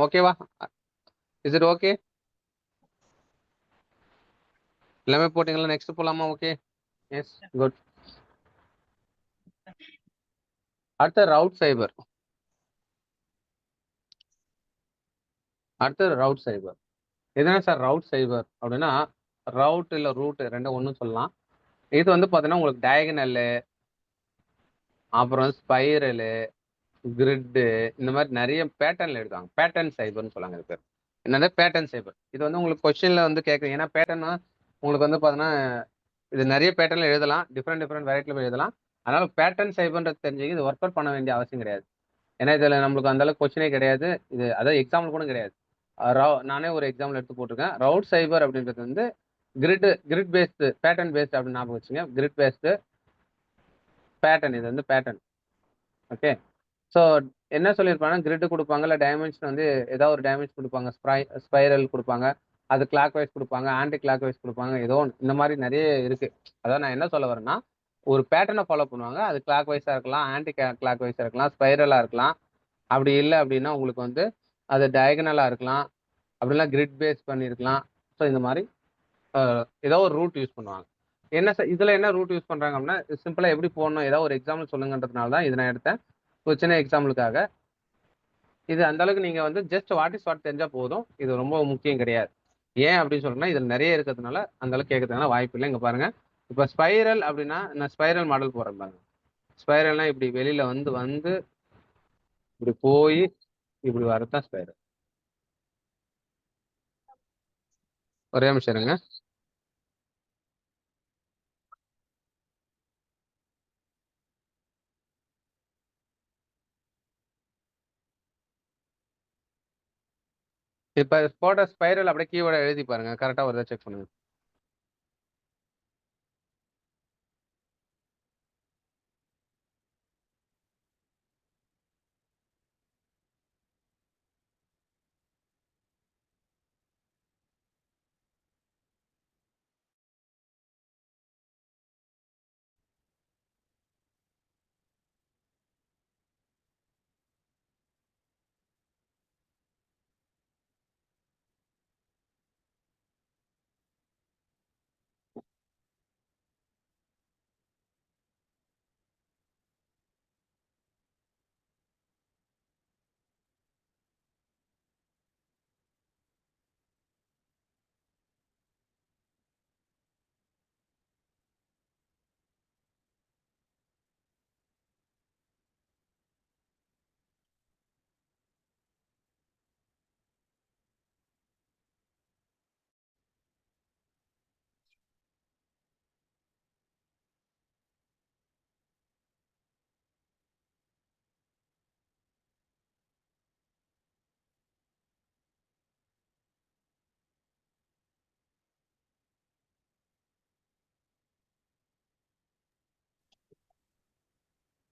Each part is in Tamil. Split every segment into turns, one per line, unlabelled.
ஓகேவா? Is it okay? எல்லாமே போட்டீங்களா? நெக்ஸ்ட் போலாமா? Okay, yes, good. அடுத்த ரவுட் சைபர். எதுனா சார் ரவுட் சைபர் அப்படின்னா ரவுட் இல்லை ரூட் ரெண்டும் ஒன்றும் சொல்லலாம். இது வந்து பார்த்தீங்கன்னா உங்களுக்கு டயகனலு, அப்புறம் ஸ்பைரலு, கிரிட்டு, இந்த மாதிரி நிறைய பேட்டர்ன்ல எடுத்தாங்க. பேட்டர்ன் சைபர்னு சொல்லாங்க இது பேர். என்னது பேட்டர்ன் சைபர். இது வந்து உங்களுக்கு கொஸ்டின்ல வந்து கேட்குறீங்க. ஏன்னா பேட்டர்னா உங்களுக்கு வந்து பார்த்தீங்கன்னா இது நிறைய பேட்டர்ல எழுதலாம், டிஃப்ரெண்ட் வெரைட்டில எழுதலாம். அதனால பேட்டர்ன் சைபர்ன்றது தெரிஞ்சுக்க இது ஒர்க் அவுட் பண்ண வேண்டிய அவசியம் கிடையாது. ஏன்னா இதில் நம்மளுக்கு அந்த அளவுக்கு கொஸ்டினே கிடையாது. இது அதாவது எக்ஸாம்பிள் கூட கிடையாது. நானே ஒரு எக்ஸாம்பிள் எடுத்து போட்டிருக்கேன். ரவுட் சைபர் அப்படின்றது வந்து கிரிட் பேஸ்டு பேட்டர்ன் பேஸ்டு அப்படின்னு ஞாபகம் வச்சுங்க. Grid based pattern. இது வந்து பேட்டர்ன். ஓகே. ஸோ என்ன சொல்லியிருப்பாங்கன்னா கிரிட் கொடுப்பாங்க, இல்லை டைமென்ஷன் வந்து ஏதாவது ஒரு டைமென்ஷன் கொடுப்பாங்க, ஸ்பைரல் கொடுப்பாங்க, அது கிளாக் வைஸ் கொடுப்பாங்க, ஆன்டி கிளாக் வைஸ் கொடுப்பாங்க, ஏதோ இந்த மாதிரி நிறைய இருக்கு. அதாவது நான் என்ன சொல்ல வரேன்னா ஒரு பேட்டர்னை ஃபாலோ பண்ணுவாங்க. அது கிளாக் வைஸா இருக்கலாம், ஆன்டி கிளாக் வைஸா இருக்கலாம், ஸ்பைரலா இருக்கலாம். அப்படி இல்லை அப்படின்னா உங்களுக்கு வந்து அது டயகனலா இருக்கலாம், அப்படிலாம் கிரிட் பேஸ் பண்ணியிருக்கலாம். ஸோ இந்த மாதிரி ஏதோ ஒரு ரூட் யூஸ் பண்ணுவாங்க. என்ன இதுல என்ன ரூட் யூஸ் பண்றாங்க அப்படின்னா சிம்பிளா எப்படி போடணும், ஏதாவது ஒரு எக்ஸாம்பிள் சொல்லுங்கன்றதுனால தான் இதை நான் எடுத்தேன். ஒரு சின்ன எக்ஸாம்பிளுக்காக. இது அந்த அளவுக்கு நீங்க வந்து ஜஸ்ட் வாட் இஸ் வாட் தெரிஞ்சா போதும். இது ரொம்ப முக்கியம் கிடையாது. ஏன் அப்படின்னு சொல்றேன்னா இதுல நிறைய இருக்கிறதுனால அந்த அளவுக்கு கேட்கறதுனால வாய்ப்பு இல்லை. இங்க பாருங்க, இப்ப ஸ்பைரல் அப்படின்னா நான் ஸ்பைரல் மாடல் போறேன் பாருங்க. ஸ்பைரல்னா இப்படி வெளியில வந்து வந்து இப்படி போய் இப்படி வரதான் ஸ்பைரல். ஒரே நிமிஷம் இருங்க. இப்ப போட்ட ஸ்பைரல் அப்படியே கீவேர்டை எழுதி பாருங்க, கரெக்டா வருதா செக் பண்ணுங்க.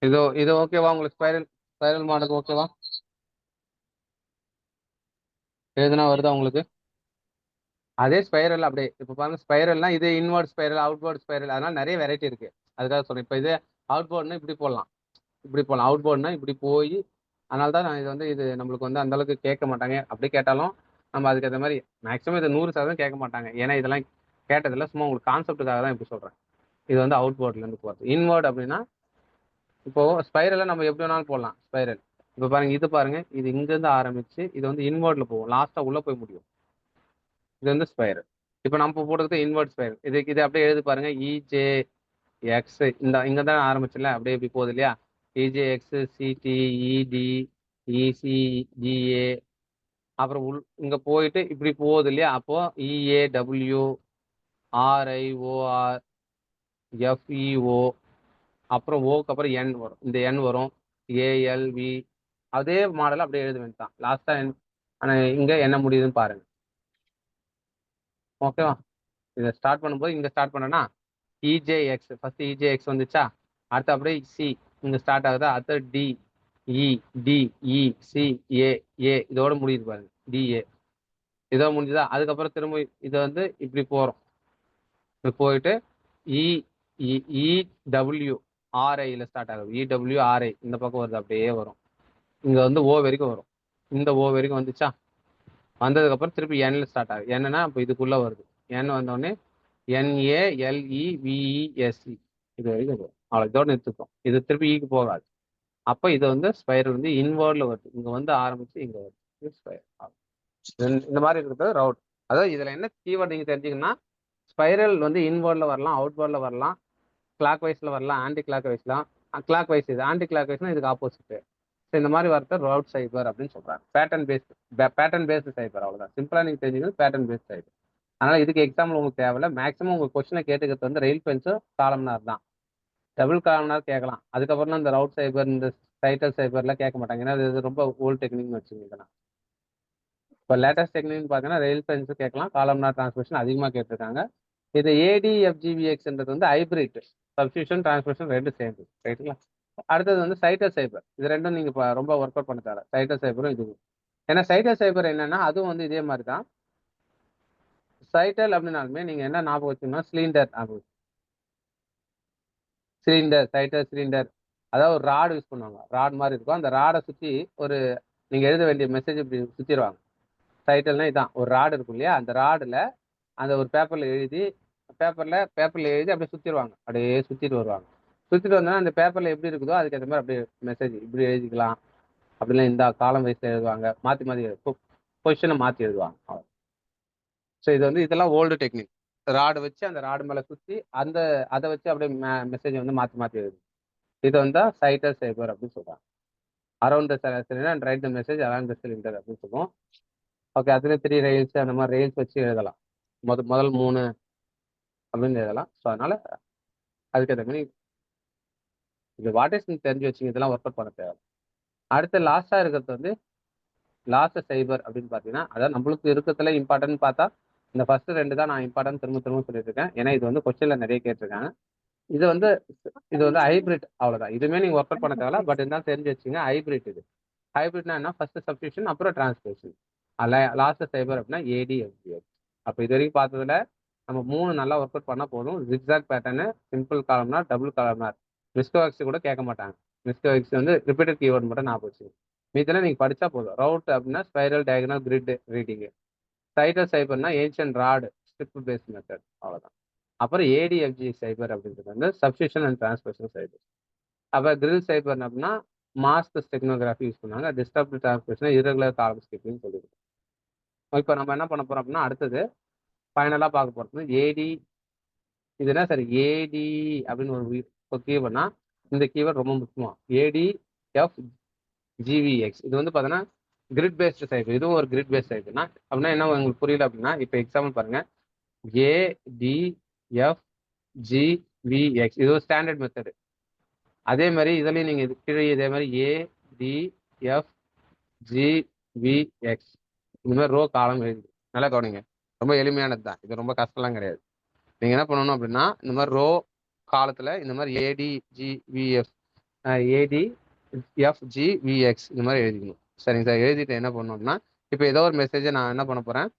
இதோ இது ஓகேவா உங்களுக்கு? ஸ்பைரல் ஸ்பைரல் மாடல் ஓகேவா? எதுனா வருதா உங்களுக்கு? அதே ஸ்பைரல் அப்படியே இப்போ பாருங்க. ஸ்பைரல்னா இது இன்வர்ட் ஸ்பைரல், அவுட்வர்ட் ஸ்பைரல், அதனால நிறைய வெரைட்டி இருக்கு. அதுக்காக சொல்றேன். இப்போ இது அவுட்வர்ட்னா இப்படி போடலாம், இப்படி போகலாம். அவுட்வர்ட்னா இப்படி போய், அதனால தான் நான் இது வந்து இது நம்மளுக்கு வந்து அந்த அளவுக்கு கேட்க மாட்டாங்க. அப்படி கேட்டாலும் நம்ம அதுக்கு ஏற்ற மாதிரி மேக்ஸிமம் இது 100% கேட்க மாட்டாங்க. ஏன்னா இதெல்லாம் கேட்டதில்ல, சும்மா உங்களுக்கு கான்செப்டுக்காக தான் இப்படி சொல்றேன். இது வந்து அவுட்வர்ட்லேருந்து போகிறது. இன்வர்ட் அப்படின்னா இப்போ ஸ்பைரலை நம்ம எப்படி வேணாலும் போடலாம். ஸ்பைரல் இப்போ பாருங்க, இது பாருங்க, இது இங்கேருந்து ஆரம்பிச்சு இது வந்து இன்வர்ட்ல போகும், லாஸ்ட்டாக உள்ள போய் முடியும். இது வந்து ஸ்பைரல். இப்போ நம்ம போடுறது இன்வெர்ட் ஸ்பைரல். இது அப்படியே எழுதி பாருங்க. இஜே எக்ஸ், இந்த இங்க தான் ஆரம்பிச்சுல, அப்படியே இப்படி போகுது இல்லையா? இஜே எக்ஸ், சிடி, இடி, இசி, ஜிஏ, அப்புறம் இங்க போயிட்டு இப்படி போகுது இல்லையா? அப்போ இஏ, டபிள்யூ, ஆர்ஐ, ஓஆர், எஃப்இஓ, அப்புறம் ஓக்கு அப்புறம் என் வரும். இந்த என் வரும், ஏஎல்வி. அதே மாடல் அப்படியே எழுத வேண்டியதான். லாஸ்டா ஆனா இங்க என்ன முடியுதுன்னு பாருங்க. ஓகேவா? இதை ஸ்டார்ட் பண்ணும்போது இங்க ஸ்டார்ட் பண்ணனா இஜேஎக்ஸ், ஃபர்ஸ்ட் இஜேஎக்ஸ் வந்துச்சா? அடுத்து அப்படியே சி இங்க ஸ்டார்ட் ஆகுதா? அடுத்து டி, இ, டி, இ, சி, ஏ, ஏ, இதோட முடியுது பாருங்க. டிஏ இதோட முடிஞ்சுதா? அதுக்கப்புறம் திரும்ப இதை வந்து இப்படி போறோம். இப்படி போயிட்டு இ, இடபிள்யூ, ஆர்ஐல ஸ்டார்ட் ஆகுது. இடபிள்யூ, ஆர்ஐ இந்த பக்கம் வருது, அப்படியே வரும். இங்க வந்து ஓ வரைக்கும் வரும். இந்த ஓ வரைக்கும் வந்துச்சா? வந்ததுக்கப்புறம் திருப்பி என்ல ஸ்டார்ட் ஆகுது. என்னன்னா இப்போ இதுக்குள்ள வருது. என் வந்தோடனே NALEVESE இது வரைக்கும் வரும். அவ்வளோ இதோட நிறுத்துக்கும். இது திருப்பி ஈக்கு போகாது. அப்போ இது வந்து ஸ்பைரல் வந்து இன்வேர்டில் வருது. இங்கே வந்து ஆரம்பிச்சு இங்கே வருது. இது ஸ்பைரல். இந்த மாதிரி இருக்கிறது ரவுட். அதாவது இதில் என்ன கீவேர்டு நீங்கள் தெரிஞ்சிங்கன்னா, ஸ்பைரல் வந்து இன்வேர்டில் வரலாம், அவுட்வேர்டில் வரலாம், கிளாக் வைஸில் வரலாம், ஆன்டி கிளாக் வைஸ்லாம். கிளாக் வைஸ் இது ஆன்டி கிளாக் வைஸ்னா இதுக்கு ஆப்போசிட். ஸோ இந்த மாதிரி வரது ரவுட் சைபர் அப்படின்னு சொல்றாங்க. பேட்டர்ன் பேஸ்டு சைபர். அவ்வளோதான். சிம்பிளாக நீங்கள் தெரிஞ்சுக்கிறது பேட்டர்ன் பேஸ்ட் சைபர். அதனால இதுக்கு எக்ஸாம்பிள் உங்களுக்கு தேவையில்ல. மேக்ஸிமம் உங்க கொஸ்டினை கேட்டுக்கிறது வந்து ரெயில் பென்ஸும் காலம்னார் தான். டபுள் காலம்னார் கேட்கலாம். அதுக்கப்புறம் இந்த ரவுட் சைபர், இந்த டைட்டல் சைபர்லாம் கேட்க மாட்டாங்க. ஏன்னா இது ரொம்ப ஓல்டு டெக்னிக்னு வச்சுருந்தீங்கன்னா. இப்போ லேட்டஸ்ட் டெக்னிக்னு பார்த்தீங்கன்னா ரெயில் பென்ஸும் கேட்கலாம், காலம்னார் டிரான்ஸ்மிஷன் அதிகமாக கேட்டிருக்காங்க. இது ADFGVX வந்து ஹைபிரிட் சப்ஸ்டியூஷன் டிரான்ஸ்மிஷன் ரெண்டு சேர்ந்து ரைட்டுங்களா. அடுத்தது வந்து சைட்டர் சைபர். இது ரெண்டும் நீங்க ரொம்ப ஒர்க் அவுட் பண்ண தேவை. சைட்டர் சைபரும் இது. ஏன்னா சைட்டர் சைபர் என்னன்னா அதுவும் வந்து இதே மாதிரி தான். சைட்டல் அப்படின்னாலுமே நீங்க என்ன ஞாபகம் வச்சுக்கணும், சிலிண்டர் ஞாபகம். சிலிண்டர், சைட்டர் சிலிண்டர். அதாவது ஒரு ராடு யூஸ் பண்ணுவாங்க. ராட் மாதிரி இருக்கும். அந்த ராடை சுற்றி ஒரு நீங்க எழுத வேண்டிய மெசேஜ் இப்படி சுற்றிடுவாங்க. சைட்டல்னா இதான் ஒரு ராடு இருக்கும் இல்லையா, அந்த ராடுல அந்த ஒரு பேப்பர்ல எழுதி அப்படியே சுத்திடுவாங்க. அப்படியே சுத்திட்டு வருவாங்க. சுத்திட்டு வந்தா அந்த பேப்பர்ல எப்படி இருக்குதோ அதுக்கு ஏற்ற மாதிரி அப்படியே மெசேஜ் இப்படி எழுதிக்கலாம். அப்படிலாம் இந்த காலம் வயசுல எழுதுவாங்க. மாத்தி மாத்தி பொசிஷனை மாத்தி எழுதுவாங்க. ஸோ இது வந்து இதெல்லாம் ஓல்டு டெக்னிக். ராடு வச்சு அந்த ராடு மேல சுத்தி அதை வச்சு அப்படியே மெசேஜ் வந்து மாத்தி மாத்தி எழுது. இது வந்து சைட்டர் சைபர் அப்படின்னு சொல்றாங்க. Around the cylinder and right the message around the cylinder அப்படின்னு சொல்லுவோம். ஓகே, அதுல 3 ரெயில்ஸ் அந்த மாதிரி ரெயில்ஸ் வச்சு எழுதலாம். முதல் 3 அப்படின்னு எழுதலாம். ஸோ அதனால அதுக்கேற்ற மாதிரி இது வாட்டர்ஸ் தெரிஞ்சு வச்சுங்க. இதெல்லாம் ஒர்க் அவுட் பண்ண தேவை. அடுத்து லாஸ்டா இருக்கிறது வந்து லாஸ்ட் சைபர் அப்படின்னு பார்த்தீங்கன்னா, அதாவது நம்மளுக்கு இருக்கிறதுல இம்பார்ட்டன்ட் பார்த்தா இந்த ஃபர்ஸ்ட் 2 தான் நான் இம்பார்ட்டன்ட் திரும்ப திரும்ப சொல்லிட்டு இருக்கேன். ஏன்னா இது வந்து கொஸ்டின்ல நிறைய கேட்டிருக்காங்க. இது வந்து ஹைபிரிட். அவ்வளவுதான். இதுவுமே நீங்க ஒர்க் அவுட் பண்ண தேவையில்ல. பட் இருந்தாலும் தெரிஞ்சு வச்சுங்க. ஹைபிரிட் இது. ஹைபிரிட்னா என்ன, ஃபர்ஸ்ட் சப்ஸ்டியூஷன் அப்புறம் டிரான்ஸ்லேஷன். லாஸ்ட் சைபர் அப்படின்னா ADFGX. அப்போ இது வரைக்கும் பார்த்ததுல நம்ம 3 நல்லா ஒர்க் அவுட் பண்ணா போதும். Zigzag pattern, simple columnar, double columnar. மிஸ்கோஎக்ஸ் கூட கேட்க மாட்டாங்க. மிஸ்கோஎக்ஸ் வந்து ரிப்பீட்டட் கீவேர்டு மட்டும் ஞாபகம் வச்சுக்கோங்க. மீதெல்லாம் நீங்க படிச்சா போதும். ரவுட் அப்படின்னா ஸ்பைரல், டயகனல், கிரிட் ரீடிங். சைட்டர் சைபர்னா ancient rod, strip based method. அவ்வளவுதான். அப்புறம் ADFG சைபர் அப்படின்றது வந்து சப்ஸ்டியூஷன் அண்ட் டிரான்ஸ்மிஷன் சைபர். அப்புறம் கிரில் சைபர் அப்படின்னா மாஸ்க் ஸ்டெக்னோகிராஃபி யூஸ் பண்ணாங்க. டிஸ்டர்ப் டிரான்ஸ்மிஷன், இரகுலர் காலம் ஸ்கிப்பிங் சொல்லியிருக்கோம். இப்போ நம்ம என்ன பண்ண போறோம் அப்படின்னா அடுத்தது ஃபைனலா பார்க்க போறது இது என்ன சார் ஏடி அப்படின்னு ஒரு கீவேர்ட்னா இந்த கீவேர்ட் ரொம்ப முக்கியமா. ADFGVX இது வந்து பார்த்தீங்கன்னா கிரிட் பேஸ்ட் சைபர். இதுவும் ஒரு கிரிட் பேஸ்ட் சைபர்னா அப்படின்னா என்ன உங்களுக்கு புரியல அப்படின்னா இப்போ எக்ஸாம்பிள் பாருங்க. ADFGVX இது ஒரு ஸ்டாண்டர்ட் மெத்தடு. அதே மாதிரி இதுலயும் நீங்க கீழே இதே மாதிரி ADFGVX இந்த மாதிரி ரோ காலம் எழுதி நல்லா கவனிங்க. ரொம்ப எளிமையானது தான். இது ரொம்ப கஷ்டம்லாம் கிடையாது. நீங்க என்ன பண்ணணும் அப்படின்னா இந்த மாதிரி ரோ காலத்துல இந்த மாதிரி ADFGVX இந்த மாதிரி எழுதிக்கணும். சரிங்க சார். எழுதிட்டு என்ன பண்ணணும்னா இப்போ ஏதோ ஒரு மெசேஜை நான் என்ன பண்ண போறேன்,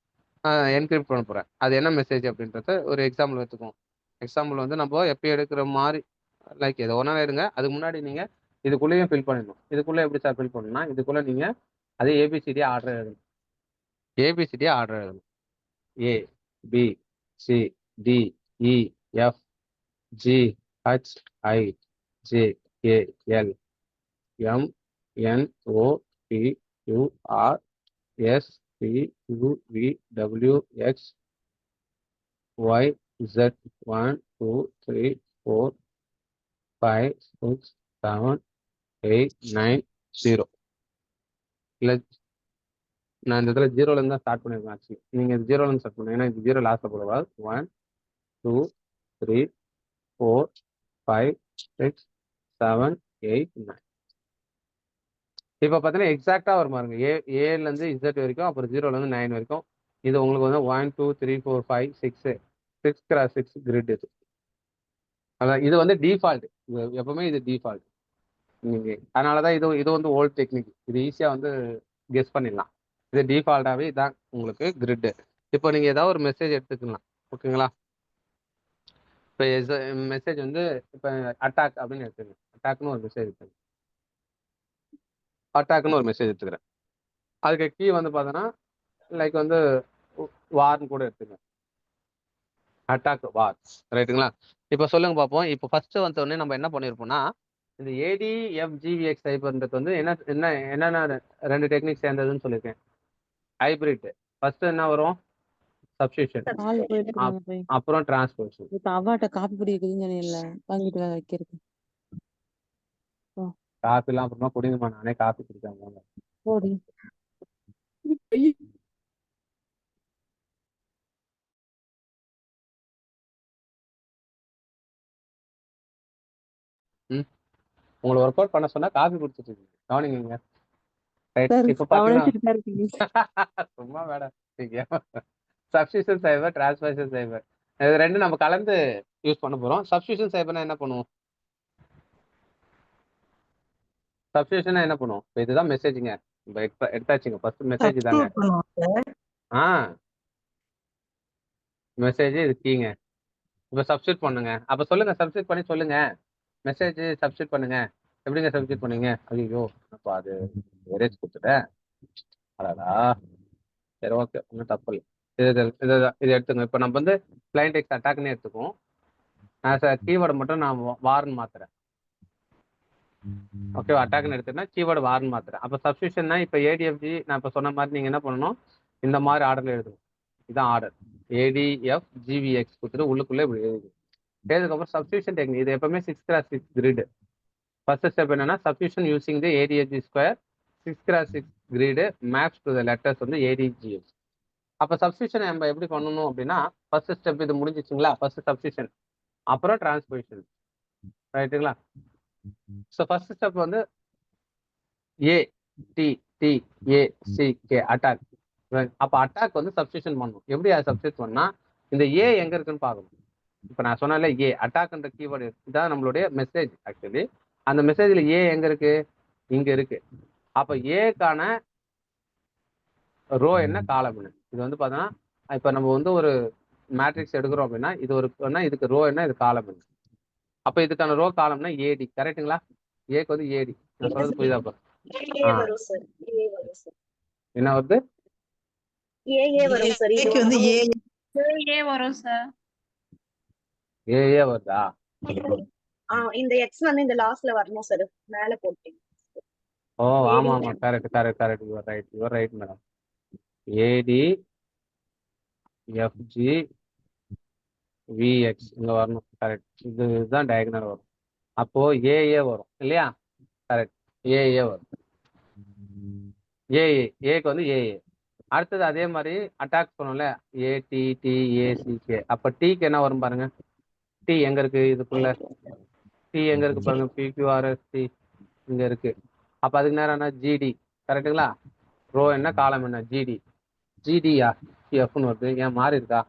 என்கிரிப்ட் பண்ண போறேன். அது என்ன மெசேஜ் அப்படின்றத ஒரு எக்ஸாம்பிள் எடுத்துக்குவோம். எக்ஸாம்பிள் வந்து நம்ம எப்போ எடுக்கிற மாதிரி லைக் ஏதோ ஒன்றா எடுங்க. அதுக்கு முன்னாடி நீங்க இதுக்குள்ளேயும் ஃபில் பண்ணிடணும். இதுக்குள்ள எப்படி சார் ஃபில் பண்ணணும்னா இதுக்குள்ள நீங்க அதே ABCD ஆர்டர் எழுதணும். ABCD ஆர்டர் எழுதணும். ABCDHJKL MNOPQRSTUVWXYZ1 2 3 4 5 6 7 8 9 0. இல்லை நான் இந்த இடத்துல 0ல இருந்து தான் ஸ்டார்ட் பண்ணிருக்கேன். ஆக்சுவலி நீங்க 0ல இருந்து ஸ்டார்ட் பண்ணுங்க. ஏன்னா இது 0 லாஸ்ட்ல போடக்கூடாது. 1 2 3 4 5 6 7 8 9. இப்போ பார்த்தீங்கன்னா எக்ஸாக்டா வரும் பாருங்க. ஏல இருந்து Z வரைக்கும், அப்புறம் 0ல இருந்து 9 வரைக்கும். இது உங்களுக்கு வந்து 1 2 3 4 5 6 6x6 கிரிட். இது அதான் இது வந்து டிஃபால்ட். எப்பவுமே இது டிஃபால்ட். நீங்க அதனாலதான் இது வந்து ஓல்ட் டெக்னிக். இது ஈஸியா வந்து கெஸ் பண்ணிடலாம். இது டிஃபால்ட்டாவே இதான் உங்களுக்கு கிரிட். இப்போ நீங்க ஏதாவது ஒரு மெசேஜ் எடுத்துக்கலாம். ஓகேங்களா. இப்போ மெசேஜ் வந்து இப்போ அட்டாக் அப்படின்னு எடுத்துக்கங்க. அட்டாக்னு ஒரு மெசேஜ் எடுத்துக்கிறேன். அதுக்கு கீ வந்து பார்த்தோன்னா லைக் வந்து வார்னு கூட எடுத்துங்க, அட்டாக் வார். ரைட்டுங்களா? இப்போ சொல்லுங்க பார்ப்போம். இப்போ ஃபர்ஸ்ட் வந்தோடனே நம்ம என்ன பண்ணியிருப்போம்னா, இந்த ADFGVX சைபர்ன்றது வந்து என்னென்ன 2 டெக்னிக் சேர்ந்ததுன்னு சொல்லியிருக்கேன். ஹைபிரிட். ஃபர்ஸ்ட் என்ன வரும்? சப்ஸ்டியூஷன். அப்புறம் டிரான்ஸ்போசிஷன்.
இப்ப அவாட்ட காப்பி பொடி இருக்குதுன்னு சொன்னீங்கல்ல, வாங்கிட்டு வர வைக்கிறது.
காஃபிலாம் அப்புறமா குடிங்கம்மா, நானே காஃபி குடிக்காம.
போடி.
உங்களை ஒர்க் அவுட் பண்ண சொன்னா காஃபி குடிச்சிட்டு இருக்கீங்க, கவனிங்க. ரைட். இப்போ பாத்தீங்கன்னா சும்மா மேடம், சப்ஸ்டியூஷன் சைபர், டிரான்ஸ்போசிஷன் சைபர், இது ரெண்டும் நம்ம கலந்து யூஸ் பண்ண போறோம். சப்ஸ்டியூஷன் சைபர்னா என்ன பண்ணுவோம்? சப்ஸ்டியூஷனா என்ன பண்ணுவோம்? இதுதான் மெசேஜுங்க. எடுத்தாச்சுங்க. ஃபர்ஸ்ட் மெசேஜ் தாங்க. மெசேஜ் இது கீங்க. இப்போ சப்ஸ்டியூட் பண்ணுங்க. அப்ப சொல்லுங்க, சப்ஸ்டியூட் பண்ணி சொல்லுங்க. மெசேஜ் சப்ஸ்டியூட் பண்ணுங்க. எப்படிங்க சப்ஸ்டியூட் பண்ணுவீங்க? ஐயோ, அப்போ அது எரேஜ் கொடுத்துட்டேன். அடாடா. சரி, ஓகே, ஒன்றும் தப்பு இல்லை. இது எடுத்துங்க. இப்போ நம்ம வந்து பிளைன் டெக்ஸ்ட் அட்டாக்னே எடுத்துக்குவோம். கீவேர்டு மட்டும் நான் வார்னு மாத்துறேன். Okay, அட்டாக்னு எடுத்துன்னா keyword வார்னு மாத்துறேன். அப்போ சப்ஸ்டியூஷன்னா இப்போ ADFG நான் இப்போ சொன்ன மாதிரி நீங்க என்ன பண்ணணும்? இந்த மாதிரி ஆர்டர்ல எழுதணும். இதான் ஆர்டர். ADFGVX கொடுத்துட்டு உள்ளுக்குள்ளே இப்படி எழுது. எழுதுக்கப்புறம் சப்ஸ்டியூஷன் டெக்னிக். இது எப்பவுமே 6x6 கிரிட். ஃபர்ஸ்ட் ஸ்டெப் என்னன்னா, substitution using the ADHG square 6x6 grid maps to the letters வந்து ADGH. அப்போ சப்ஸ்டியூஷன் நம்ம எப்படி பண்ணணும் அப்படின்னா, ஃபர்ஸ்ட் ஸ்டெப் இது முடிஞ்சிச்சுங்களா? ஃபர்ஸ்ட் சப்ஸ்டியூஷன், அப்புறம் டிரான்ஸ்போசிஷன். ரைட்டுங்களா? ஸோ ஃபர்ஸ்ட் ஸ்டெப் வந்து ATTACK அட்டாக். அப்போ அட்டாக் வந்து சப்ஸ்டியூஷன் பண்ணணும். எப்படி அதை சப்ஸ்டியூட் பண்ணா, இந்த ஏ எங்க இருக்குன்னு பார்க்கணும். இப்போ நான் சொன்னால ஏ அட்டாக்ன்ற கீவேர்டு இதான் நம்மளுடைய மெசேஜ். ஆக்சுவலி அந்த மெசேஜ்ல ஏ எங்க இருக்கு? இங்க இருக்கு. அப்ப ஏக்கான ரோ என்ன, காலம் என்ன? இது வந்து பார்த்தோன்னா, இப்போ நம்ம வந்து ஒரு மேட்ரிக்ஸ் எடுக்கிறோம் அப்படின்னா, இது ஒரு இதுக்கு ரோ என்ன, இது காலம் என்ன? அப்போ இதுக்கான ரோ காலம்னா ஏடி. கரெக்டுங்களா? ஏக்கு வந்து ஏடி. நான் சொல்றது புரியுதா? என்ன வருது? ஏஏ வருதா?
இந்த எக்ஸ் வந்து இந்த லாஸ்ட்ல வரணும் சார், மேல போட்டீங்க.
ஓ ஆமா ஆமா, correct. Your right madam. AD FG VX இங்க வரணும். கரெக்ட். இதுதான் டயகனல் வரும். அப்போ ஏஏ வரும் இல்லையா? கரெக்ட். ஏஏ வரும். ஏக்கு வந்து ஏஏ. அடுத்தது அதே மாதிரி அட்டாக் பண்ணோம்ல, ATTACK. அப்ப டீக்கு என்ன வரும் பாருங்க. டி எங்க இருக்கு? இதுக்குள்ள டி எங்க இருக்கு பாருங்க. PQRST இங்க இருக்கு. அப்ப அதுக்கு நேரம் என்ன? ஜிடி. கரெக்டுங்களா? ரோ என்ன, காலம் என்ன? ஜிடி. ஜிடியா எஃப்னு வருது. ஏன் மாறி இருக்கா?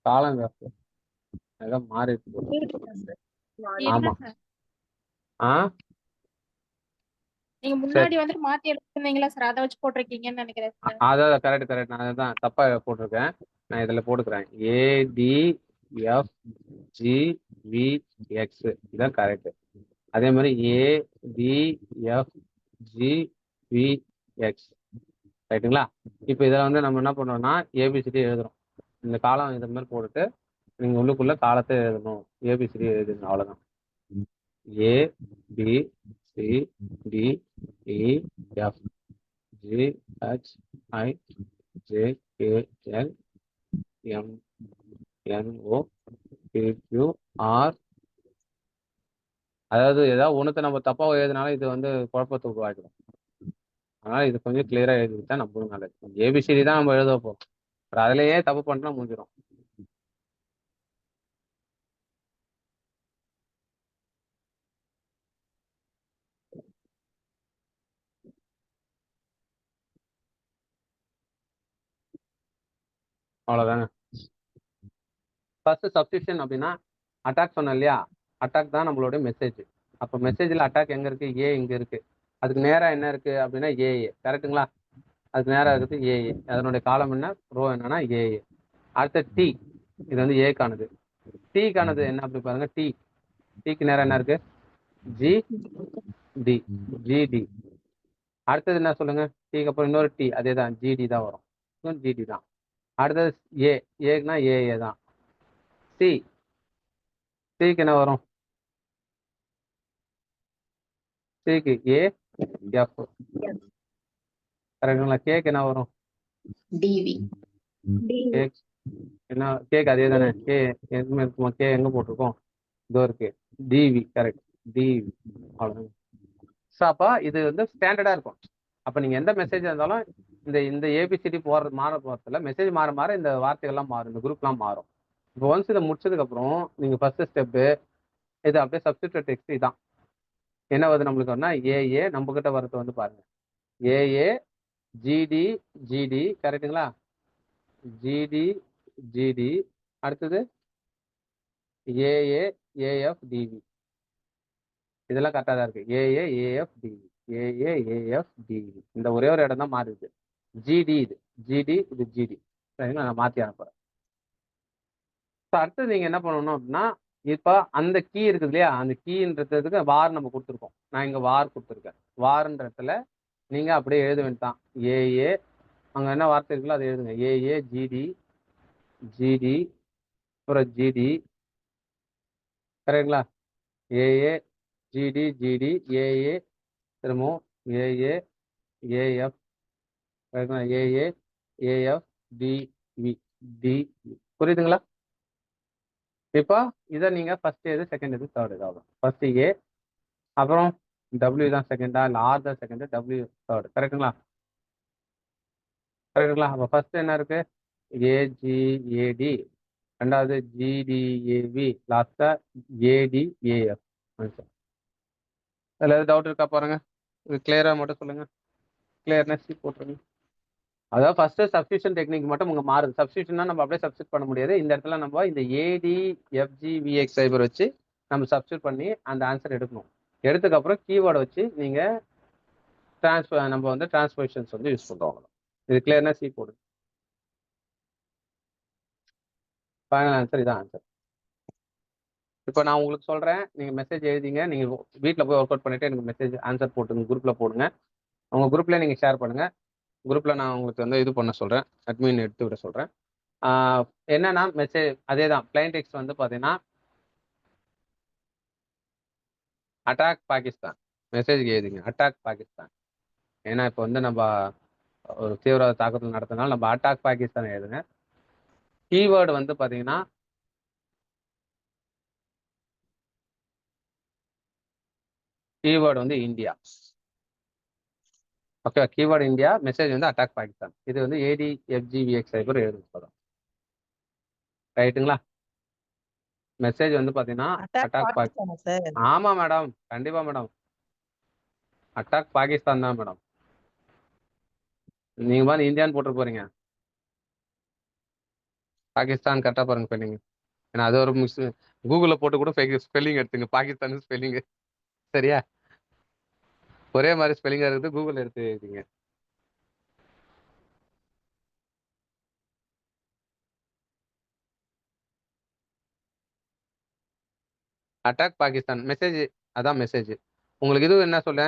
காலம் ஏதோ மாறி இருக்கு. ஆமா.
நீங்க முன்னாடி வந்து மாத்தி எடுத்துருந்தீங்களா சார், அதை வச்சு போட்டிருக்கீங்கன்னு நினைக்கிறேன் சார்.
அதான் கரெக்ட். நான் அதான் தப்பா போட்டிருக்கேன். நான் இதுல போட்டுக்கிறேன் ADFGVX. இதான் கரெக்ட். அதே மாதிரி ADFGVX. ரைட்டுங்களா? இப்போ இதில் வந்து நம்ம என்ன பண்ணுறோம்னா, ஏபிசிடி எழுதுறோம். இந்த காலம் இது மாதிரி போட்டுட்டு நீங்க உள்ளுக்குள்ள காலத்தை எழுதணும். ஏபிசிடி எழுதுங்க, அவ்வளவுதான். ABCDEF GHIJKLMNOPQR. அதாவது ஏதாவது ஒண்ணுத்தை நம்ம தப்பா எழுதினாலும் இது வந்து குழப்பத்தை உருவாக்கிடும். அதனால இது கொஞ்சம் கிளியரா எழுதிட்டா நம்மளும் நல்லது. ஏபிசிடி தான் நம்ம எழுத போறோம். அதுலயே தப்பு பண்ணா முடிஞ்சிடும். அவ்வளவுதாங்க. ஃபர்ஸ்ட் சப்ஸ்டியூஷன் அப்படின்னா அட்டாக் சொன்னேன் இல்லையா? அட்டாக் தான் நம்மளுடைய மெசேஜ். அப்போ மெசேஜில் அட்டாக் எங்க இருக்கு? ஏ இங்க இருக்கு. அதுக்கு நேராக என்ன இருக்கு அப்படின்னா ஏஏ. கரெக்டுங்களா? அதுக்கு நேராக இருக்குது ஏஏ. அதனுடைய காலம் என்ன, ரோ என்னன்னா அடுத்த டி. இது வந்து ஏக்கானது. டீக்கானது என்ன அப்படி பாருங்க. டி டிக்கு நேரம் என்ன இருக்கு? G D, GD. அடுத்தது என்ன சொல்லுங்க? டிக்கு அப்புறம் இன்னொரு டி, அதே தான், ஜிடி தான் வரும், ஜிடி தான். அடுத்தது ஏ, ஏக்குனா ஏஏ தான். சி, சிக்கு என்ன வரும்? சிக்கு ஏ எஃப், கரெக்டுங்களா? கேக்கு என்ன வரும்?
டிவி
கேக் என்ன? கேக் அதே தானே, கே எங்க இருக்குமா? கே எங்க போட்டிருக்கோம்? இதோ இருக்கு, டிவி, கரெக்ட், டிவி. அவ்வளோதான். ஸோ அப்போ இது வந்து ஸ்டாண்டர்டாக இருக்கும். அப்போ நீங்கள் எந்த மெசேஜ் இருந்தாலும் இந்த ஏபிசிடி போகிறது மாற போகிறதுல மெசேஜ் மாற மாற இந்த வார்த்தைகள்லாம் மாறும், இந்த குரூப்லாம் மாறும். இப்போ ஒன்ஸ் இதை முடிச்சதுக்கப்புறம் நீங்கள் ஃபர்ஸ்ட் ஸ்டெப்பு இது அப்படியே சப்ஸ்டிட்யூட் டெக்ஸ்ட் இதான் என்ன வருது நம்மளுக்கு வரனா ஏஏ, நம்ம கிட்ட வரது வந்து பாருங்க ஏஏ ஜிடி ஜிடி, கரெக்டுங்களா? ஜிடி ஜிடி, அடுத்தது ஏஏ ஏஎஃப் டிவி, இதெல்லாம் கரெக்டாக தான் இருக்கு. AA AF DV, AA AF DV, இந்த ஒரே ஒரு இடம் தான் மாறுது. ஜிடி இது ஜிடி, இது ஜிடி, சரிங்களா? நான் மாற்றி அனுப்புறேன். ஸோ அடுத்தது நீங்கள் என்ன பண்ணணும் அப்படின்னா, இப்போ அந்த கீ இருக்குது இல்லையா, அந்த கீன்றதுக்கு வார் நம்ம கொடுத்துருக்கோம். நான் இங்கே வார் கொடுத்துருக்கேன். வார்ன்ற இடத்துல நீங்கள் அப்படியே எழுத வேண்டியதான். ஏஏ, அங்கே என்ன வார்த்தை இருக்குல்ல அதை எழுதுங்க. ஏஏ ஜிடி ஜிடி, அப்புறம் ஜிடி, கரெக்டுங்களா? ஏஏ ஜிடி ஜிடி, ஏஏ திரும்பவும் ஏஏ ஏஎஃப், கரெக்டுங்களா? ஏஏ ஏஎஃப் டிவி, டி, புரியுதுங்களா? இப்போ இதை நீங்கள் ஃபர்ஸ்ட் எது, செகண்ட் எது, தேர்ட் எது ஆகும். ஃபர்ஸ்ட் ஏ, அப்புறம் டபிள்யூ தான் செகண்டா, இல்லை ஆர் தான் செகண்டு, டபிள்யூ தேர்ட், கரெக்டுங்களா? கரெக்டுங்களா? அப்போ ஃபர்ஸ்ட் என்ன இருக்கு? ஏஜிஏடி, ரெண்டாவது ஜிடிஏவி, லாஸ்டா ஏடிஏஎஃப். அதில் எதாவது டவுட் இருக்கா பாருங்க. இது கிளியரா மட்டும் சொல்லுங்க. கிளியர்னஸ் போட்டுருங்க. அதாவது ஃபர்ஸ்ட் சப்ஸ்டியூஷன் டெக்னிக் மட்டும் உங்க மாறுது. சப்ஸ்டியூஷன்னா நம்ம அப்படியே சப்ஸ்டியூட் பண்ண முடியாது. இந்த இடத்துல நம்ம இந்த ஏடி எஃப்ஜி விஎக்ஸ் சைபர் வச்சு நம்ம சப்ஸ்டியூட் பண்ணி அந்த ஆன்சர் எடுக்கணும். எடுத்ததுக்கப்புறம் கீவேர்டை வச்சு நீங்க நம்ம வந்து டிரான்ஸ்போசிஷன்ஸ் வந்து யூஸ் பண்றோம். இது கிளியர்னா சி போடு. ஃபைனல் ஆன்சர் இதான் ஆன்சர். இப்போ நான் உங்களுக்கு சொல்றேன், நீங்க மெசேஜ் எழுதிங்க. நீங்க வீட்டில் போய் ஒர்க் அவுட் பண்ணிட்டு எனக்கு மெசேஜ் ஆன்சர் போட்டுங்க, குரூப்ல போடுங்க. உங்க குரூப்ல நீங்க ஷேர் பண்ணுங்க. குரூப்ல நான் உங்களுக்கு வந்து இது பண்ண சொல்றேன், அட்மின் எடுத்து விட சொல்றேன். என்னன்னா மெசேஜ் அதே தான். பிளைன் டெக்ஸ்ட் வந்து பார்த்தீங்கன்னா அட்டாக் பாகிஸ்தான் மெசேஜ் எழுதிங்க, அட்டாக் பாகிஸ்தான். ஏன்னா இப்போ வந்து நம்ம ஒரு தீவிரவாத தாக்குதல் நடத்தினாலும் நம்ம அட்டாக் பாகிஸ்தான் எழுதுங்க. கீவேர்டு வந்து பார்த்தீங்கன்னா கீவேர்டு வந்து India. Okay, keyword India, message வந்து அட்டாக் பாகிஸ்தான். இது வந்து ஏடிஎஃப்ஜிவிஎக்ஸ் சைபர் எழுதுங்க சொல்றோம், ரைட்டுங்களா? மெசேஜ் வந்து பார்த்தீங்கன்னா அட்டாக் பாகிஸ்தான். ஆமா மேடம், கண்டிப்பா மேடம், அட்டாக் பாகிஸ்தான் தான் மேடம். நீங்க மாதிரி இந்தியான்னு போட்டு போறீங்க, பாகிஸ்தான் கரெக்டாக பாருங்க ஸ்பெல்லிங். ஏன்னா அது ஒரு மிஸ், கூகுளில் போட்டு கூட ஸ்பெல்லிங் எடுத்துங்க, பாகிஸ்தான் ஸ்பெல்லிங் சரியா? ஒரே மாதிரி ஸ்பெல்லிங்காக இருக்குது, கூகுள் எடுத்து எழுதிங்க. அட்டாக் பாகிஸ்தான் மெசேஜ், அதான் மெசேஜ். உங்களுக்கு இது என்ன சொல்ல,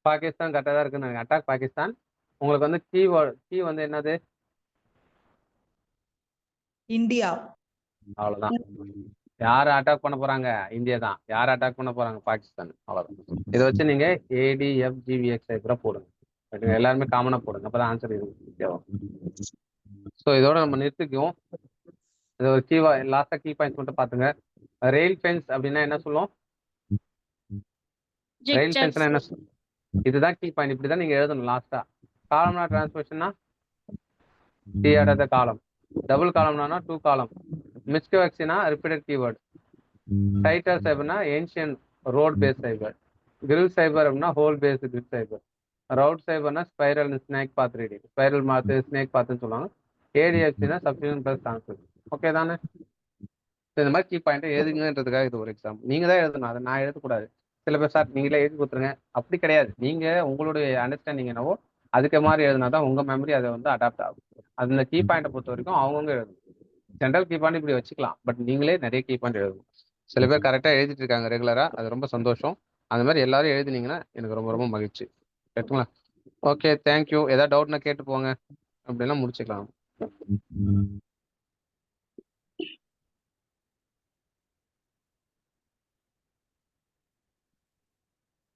பாகிஸ்தான் கரெக்டாக தான் இருக்குன்னு. அட்டாக் பாகிஸ்தான். உங்களுக்கு வந்து கீ வந்து என்னது?
இந்தியா.
அவ்வளவுதான். யாரை அட்டாக் பண்ண போறாங்க? இந்தியா தான். யாரை அட்டாக் பண்ண போறாங்க? பாகிஸ்தான். அவ்வளவுதான். இதை வச்சு நீங்க ஏடிஎஃப்ஜிவிஎக்ஸ் கூட போடுங்க. எல்லாருமே காமனா போடுங்க, அப்பதான் ஆன்சர் தேவை. ஸோ இதோட நம்ம நிறுத்திக்குவோம். இது ஒரு கீவா லாஸ்டா கீ பாயிண்ட்ஸ் மட்டும் பாத்துங்க. ரெயில் ஃபென்ஸ் அப்படின்னா என்ன சொல்லுவோம்? ரெயில் ஃபென்ஸ்னா என்ன? இதுதான் கீ பாயிண்ட். இப்படிதான் நீங்க எழுதணும் லாஸ்டா. காலம்னா டிரான்ஸ்போசிஷன்னா டி அட் த காலம். டபுள் காலம்னா 2 காலம். மிஸ்கவெக்ஸினா ரிப்பீட்டட் கீவேர்ட். டைட்டர் சைபர்னா ancient rod base cipher. Grille cipher அப்படின்னா hole base grille cipher. Route சைபர்னா spiral snake path reading. Spiral மாத்து ஸ்னேக் பாத்துன்னு சொல்லுவாங்க. ஏடிஎஃப்சினா சப்ஸ்டியூஷன் பிளஸ் ட்ரான்ஸ்ஃபர். ஓகே தானே? இந்த மாதிரி கீ பாயிண்ட் எழுதுங்கன்றதுக்காக இது ஒரு எக்ஸாம். நீங்க தான் எழுதணும், அதை நான் எழுதக்கூடாது. சில பேர் சார் நீங்களே எழுதி கொடுத்துருங்க, அப்படி கிடையாது. நீங்க உங்களுடைய அண்டர்ஸ்டாண்டிங் என்னவோ அதுக்கு மாதிரி எழுதினா தான் உங்க மெமரி அதை வந்து அடாப்ட் ஆகும். அது இந்த கீ பாயிண்ட்டை பொறுத்த வரைக்கும் அவங்கவுங்க எழுதணும். ஜென்ரல் கீ பாயிண்ட் இப்படி வச்சுக்கலாம், பட் நீங்களே நிறைய கீ பாயிண்ட் எழுதணும். சில பேர் கரெக்டாக எழுதிட்டு இருக்காங்க ரெகுலரா, அது ரொம்ப சந்தோஷம். அந்த மாதிரி எல்லாரும் எழுதினீங்கன்னா எனக்கு ரொம்ப ரொம்ப மகிழ்ச்சி. கேட்டுங்களா? Okay, thank you. ஏதாவது டவுட்னா கேட்டு போங்க, அப்படின்னா முடிச்சுக்கலாம்.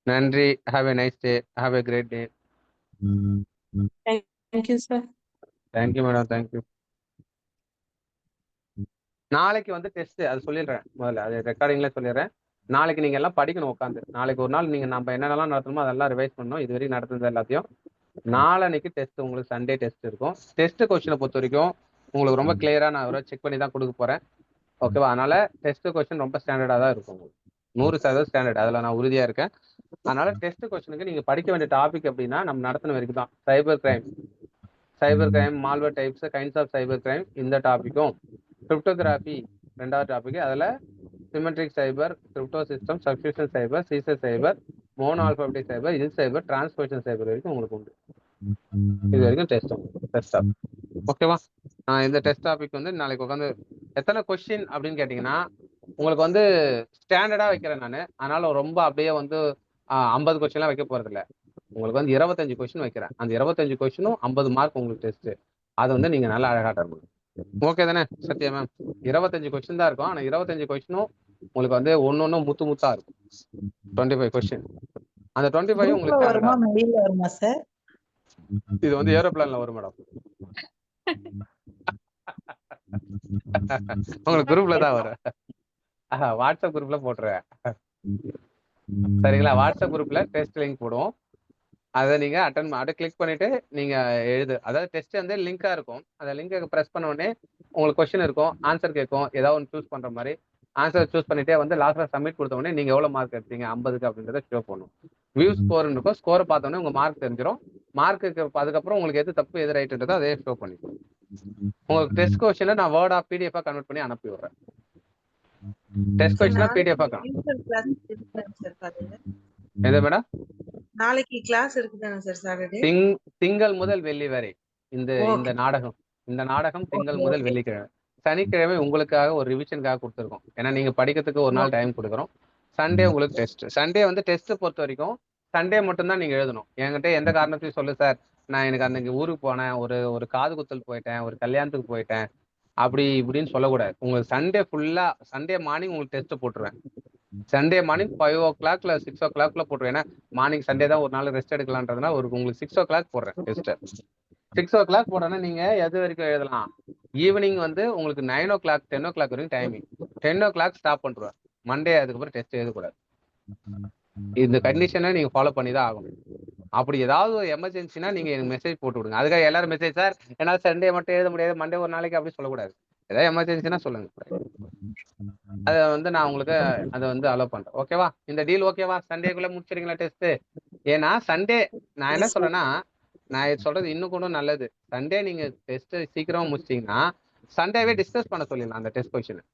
நன்றி. Have a nice day. Have a great day.
Thank you sir.
Thank you madam, thank you. நாளைக்கு வந்து டெஸ்ட், அது சொல்லிடுறேன் முதல்ல, அது ரெக்கார்டிங்ல சொல்லிடுறேன். நாளைக்கு நீங்க எல்லாம் படிக்கணும் உட்காந்து. நாளைக்கு ஒரு நாள் நீங்க நம்ம என்னென்னலாம் நடத்தணுமோ அதெல்லாம் ரிவைஸ் பண்ணணும், இது வரைக்கும் நடத்துறது எல்லாத்தையும். நாளைக்கு டெஸ்ட், உங்களுக்கு சண்டே டெஸ்ட் இருக்கும். டெஸ்ட் கொஸ்டினை பொறுத்த வரைக்கும் உங்களுக்கு ரொம்ப கிளியரா நான் ஒரு செக் பண்ணி தான் கொடுக்க போறேன். ஓகேவா? அதனால டெஸ்ட் கொஸ்டின் ரொம்ப ஸ்டாண்டர்டா தான் இருக்கும் உங்களுக்கு. 100% ஸ்டாண்டர்ட், அதுல நான் உறுதியா இருக்கேன். அதனால டெஸ்ட் கொஸ்டினுக்கு நீங்க படிக்க வேண்டிய டாபிக் அப்படின்னா நம்ம நடத்தின வரைக்கும் தான். Cyber crime, malware types, kinds of cyber crime, இந்த டாபிக்கும். கிரிப்டோகிராஃபி 2வது டாபிக். அதுல symmetric cipher, crypto system, subscription cipher, Caesar cipher, mono alphabetic cipher, இல் சைபர், டிரான்ஸ்போர்ஷன் சைபர் வரைக்கும் உங்களுக்கு உண்டு. இது வரைக்கும் டெஸ்ட். ஓகேவா? இந்த டெஸ்ட் டாபிக் வந்து நாளைக்கு உட்காந்து எத்தனை கொஸ்டின் அப்படின்னு கேட்டீங்கன்னா, உங்களுக்கு வந்து ஸ்டாண்டர்டா வைக்கிறேன் நான். அதனால ரொம்ப அப்படியே வந்து 50 கொஸ்டின்லாம் வைக்க போறது இல்லை. உங்களுக்கு வந்து 25 கொஸ்டின் வைக்கிறேன். அந்த 25 கொஸ்டினும் 50 மார்க் உங்களுக்கு டெஸ்ட். அதை வந்து நீங்க நல்லா அழகா தரணும். ஓகே தானே சத்யா மேம்? 25 கொஸ்டின் தான் இருக்கும். ஆனா 25 கொஸ்டினும் உங்களுக்கு வந்து ஒன்னொன்னும் முத்தா இருக்கும். 25 கொஸ்டின். அந்த 25 உங்களுக்கு
வருமா மெயில்ல வருமா சார்?
இது வந்து ஏரோப்ளான்ல வரும் மேடம். உங்களுக்கு குரூப்ல தான் வரும். வாட்ஸ்அப் குரூப்ல போட்டுருவேன். சரிங்களா? வாட்ஸ்அப் குரூப்ல டெஸ்ட் லிங்க் போடுவோம். அதை நீங்க அதை கிளிக் பண்ணிட்டு நீங்க அதாவது டெஸ்ட் வந்து லிங்கா இருக்கும். அந்த லிங்கை பிரஸ் பண்ண உடனே உங்களுக்கு கொஸ்டின் இருக்கும், ஆன்சர் கேட்கும். ஏதாவது ஒன்று சூஸ் பண்ற மாதிரி ஆன்சர் சூஸ் பண்ணிட்டே வந்து லாஸ்ட்ல சப்மிட் கொடுத்த உடனே நீங்க எவ்வளவு மார்க் எடுத்தீங்க 50க்கு அப்படின்றத ஷோ பண்ணும். வியூ ஸ்கோர் இருக்கும். ஸ்கோரை பார்த்த உடனே உங்க மார்க் தெரிஞ்சிடும். மார்க்குக்கு அதுக்கப்புறம் உங்களுக்கு எது தப்பு எது ரைட்டுன்றதோ அதே ஷோ பண்ணிக்கும். உங்களுக்கு டெஸ்ட் கொஸ்டினை நான் வேர்டா பிடிஎஃபா கன்வெர்ட் பண்ணி அனுப்பி விடுறேன். டெஸ்ட் கொஸ்டினா பிடிஎஃபா எது மேடம்?
நாளைக்கு கிளாஸ் இருக்குதானே சார் சாட்டர்டே?
திங்கள் முதல் வெள்ளி வரை இந்த நாடகம் திங்கள் முதல் வெள்ளிக்கிழமை. சனிக்கிழமை உங்களுக்காக ஒரு ரிவிஷனுக்காக கொடுத்துருக்கோம். ஏன்னா நீங்க படிக்கிறதுக்கு ஒரு நாள் டைம் கொடுக்குறோம். சண்டே உங்களுக்கு டெஸ்ட். சண்டே வந்து டெஸ்ட் பொறுத்த வரைக்கும் சண்டே மட்டும்தான் நீங்க எழுதணும். என்கிட்ட எந்த காரணத்தையும் சொல்லு சார், நான் எனக்கு அன்னைக்கு ஊருக்கு போனேன், ஒரு காது குத்தல் போயிட்டேன், ஒரு கல்யாணத்துக்கு போயிட்டேன், அப்படி இப்படின்னு சொல்லக்கூடாது. உங்களுக்கு சண்டே ஃபுல்லா, சண்டே மார்னிங் உங்களுக்கு டெஸ்ட் போட்டுருவேன். சண்டே மார்னிங் 5 o'clock 6 o'clock போட்டுருவேன். ஏன்னா மார்னிங் சண்டே தான் ஒரு நாள் ரெஸ்ட் எடுக்கலான்றதுனா உங்களுக்கு 6 o'clock போடுறேன் டெஸ்ட். 6 o'clock போட்டோன்னா நீங்க எது வரைக்கும் எழுதலாம்? ஈவினிங் வந்து உங்களுக்கு 9 o'clock 10 o'clock வரைக்கும் டைமிங். 10 o'clock ஸ்டாப் பண்ணுவேன். மண்டே அதுக்கப்புறம் டெஸ்ட் எழுதக்கூடாது. இந்த கண்டிஷனை நீங்க ஃபாலோ பண்ணி தான் ஆகணும். அப்படி ஏதாவது ஒரு எமர்ஜென்சினா நீங்க எனக்கு மெசேஜ் போட்டு விடுங்க. அதுக்காக எல்லாரும் மெசேஜ் சார் என்னால் சண்டே மட்டும் எழுத முடியாது, மண்டே ஒரு நாளைக்கு அப்படி சொல்லக்கூடாது. ஏதாவது எமர்ஜென்சினா சொல்லுங்க. அதை வந்து நான் உங்களுக்கு அதை வந்து அலோவ் பண்றேன். ஓகேவா? இந்த டீல் ஓகேவா? சண்டேக்குள்ள முடிச்சிருங்களா டெஸ்ட்? ஏன்னா சண்டே நான் என்ன சொல்றேன்னா, நான் சொல்றது இன்னும் கூட நல்லது. சண்டே நீங்க டெஸ்ட் சீக்கிரமா முடிச்சிட்டீங்கன்னா சண்டேவே டிஸ்கஸ் பண்ண சொல்லிடலாம் அந்த டெஸ்ட் கொஸ்டின்.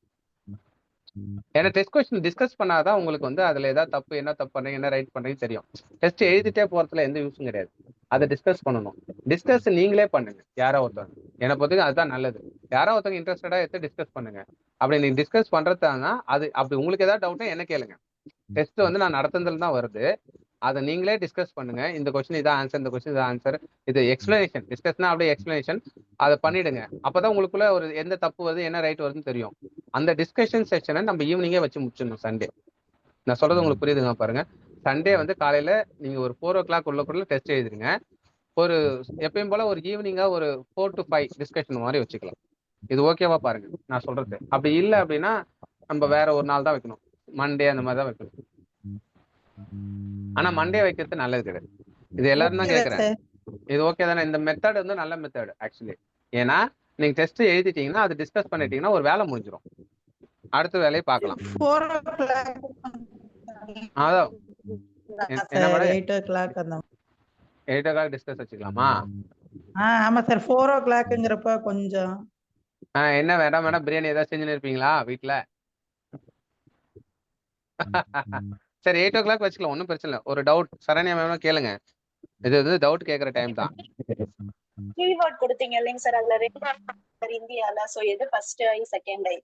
ஏன்னா டெஸ்ட் கொஸ்டின் டிஸ்கஸ் பண்ணாதான் உங்களுக்கு வந்து அதுல ஏதாவது தப்பு, என்ன தப்பு பண்றீங்க, என்ன ரைட் பண்றீங்கன்னு தெரியும். டெஸ்ட் எழுதிட்டே போறதுல எந்த யூஸும் கிடையாது. அதை டிஸ்கஸ் பண்ணணும். டிஸ்கஸ் நீங்களே பண்ணுங்க. யாரோ ஒருத்தவங்க, என்னை பொறுத்தவரைக்கும் அதுதான் நல்லது. யாரோ ஒருத்தவங்க இன்ட்ரெஸ்டடா எடுத்து டிஸ்கஸ் பண்ணுங்க. அப்படி நீங்க டிஸ்கஸ் பண்றதுனா அது அப்படி உங்களுக்கு ஏதாவது டவுட்னா என்ன கேளுங்க. டெஸ்ட் வந்து நான் நடத்துனதுல தான் வருது. அதை நீங்களே டிஸ்கஸ் பண்ணுங்க. இந்த கொஸ்டின் இதான் ஆன்சர், இந்த கொஸ்டின் இதான் ஆன்சர், இது எக்ஸ்பிளனேஷன். டிஸ்கஸ்னா அப்படியே எக்ஸ்பிளனேஷன். அதை பண்ணிடுங்க. அப்பதான் உங்களுக்குள்ள ஒரு எந்த தப்பு வருது, என்ன ரைட் வருதுன்னு தெரியும். அந்த டிஸ்கஷன் செஷனை நம்ம ஈவினிங்கே வச்சு முடிச்சிடணும் சண்டே. நான் சொல்றது உங்களுக்கு புரியுதுங்க பாருங்க. சண்டே வந்து காலையில நீங்க ஒரு 4 o'clock உள்ளக்குள்ள டெஸ்ட் எழுதுறீங்க. ஒரு எப்பயும் போல ஒரு ஈவினிங்கா ஒரு 4 to 5 டிஸ்கஷன் மாதிரி வச்சுக்கலாம். இது ஓகேவா பாருங்க நான் சொல்றது. அப்படி இல்லை அப்படின்னா நம்ம வேற ஒரு நாள் தான் வைக்கணும். மண்டே அந்த மாதிரி தான் வைக்கணும். ஆனா மண்டே வைக்கிறது நல்லது கிடையாது. இது எல்லாரும் தான் கேட்கறேன். இது ஓகே தானே? இந்த மெத்தட் வந்து நல்ல மெத்தட் ஆக்சுவலி. ஏன்னா நீங்க டெஸ்ட் எழுதிட்டீங்கன்னா அது டிஸ்கஸ் பண்ணிட்டீங்கன்னா ஒரு வேலை முடிஞ்சிடும். அடுத்த வேலையை பார்க்கலாம். அதான் என்ன மேடம்
8 o'clock அந்த
8 o'clock டிஸ்கஸ் வச்சுக்கலாமா?
ஆமா சார் 4 o'clockங்கிறப்ப கொஞ்சம்
என்ன வேண்டாம் மேடம், பிரியாணி ஏதாவது செஞ்சுன்னு இருப்பீங்களா வீட்டுல? சரி 8 o'clock வச்சுக்கலாம், ஒன்றும் பிரச்சனை இல்லை. ஒரு டவுட் சரண்யா மேம் கேளுங்க. இது வந்து டவுட் கேட்குற டைம் தான்.
கீவேர்ட் கொடுத்தீங்க இல்லைங்க சார், அதுல 2 இந்தியால. சோ எது ஃபர்ஸ்ட் ஐ செகண்ட் ஐ?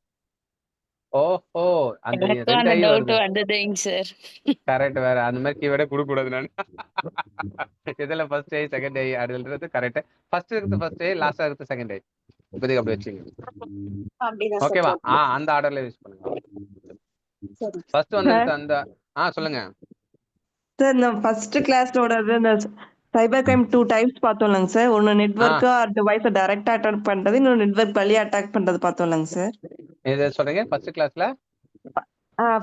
ஓஹோ, அந்த
எனக்கும்
2
அந்த
ஐ
டவுட்
வருது.
வந்ததுங்க சார்.
கரெக்ட். வேற அந்த மாதிரி கீவேர்டே கொடுக்க கூடாது. நான் இதுல ஃபர்ஸ்ட் ஐ செகண்ட் ஐ அப்படின்றது கரெக்ட். ஃபர்ஸ்ட் இருக்குது ஃபர்ஸ்ட் ஐ, லாஸ்டா இருக்குது செகண்ட் ஐ. இப்போதைக்கு அப்படி வச்சுங்க.
அப்படிதான் சார்
ஓகேவா?
போட்டேன்.
அந்த ஆர்டர்ல யூஸ் பண்ணுங்க.
சரி.
ஃபர்ஸ்ட் வந்து அந்த சொல்லுங்க.
சார் இந்த ஃபர்ஸ்ட் கிளாஸோட இந்த சைபர் கிரைம் 2 டைப்ஸ் பார்த்தோம்லங்க சார். ஒன்னு நெட்வொர்க்கா டிவைஸை டைரக்டா அட்டாக் பண்றது, இன்னொரு நெட்வொர்க் வழியா அட்டாக் பண்றது பார்த்தோம்லங்க சார்.
இது சொல்றீங்க ஃபர்ஸ்ட் கிளாஸ்ல?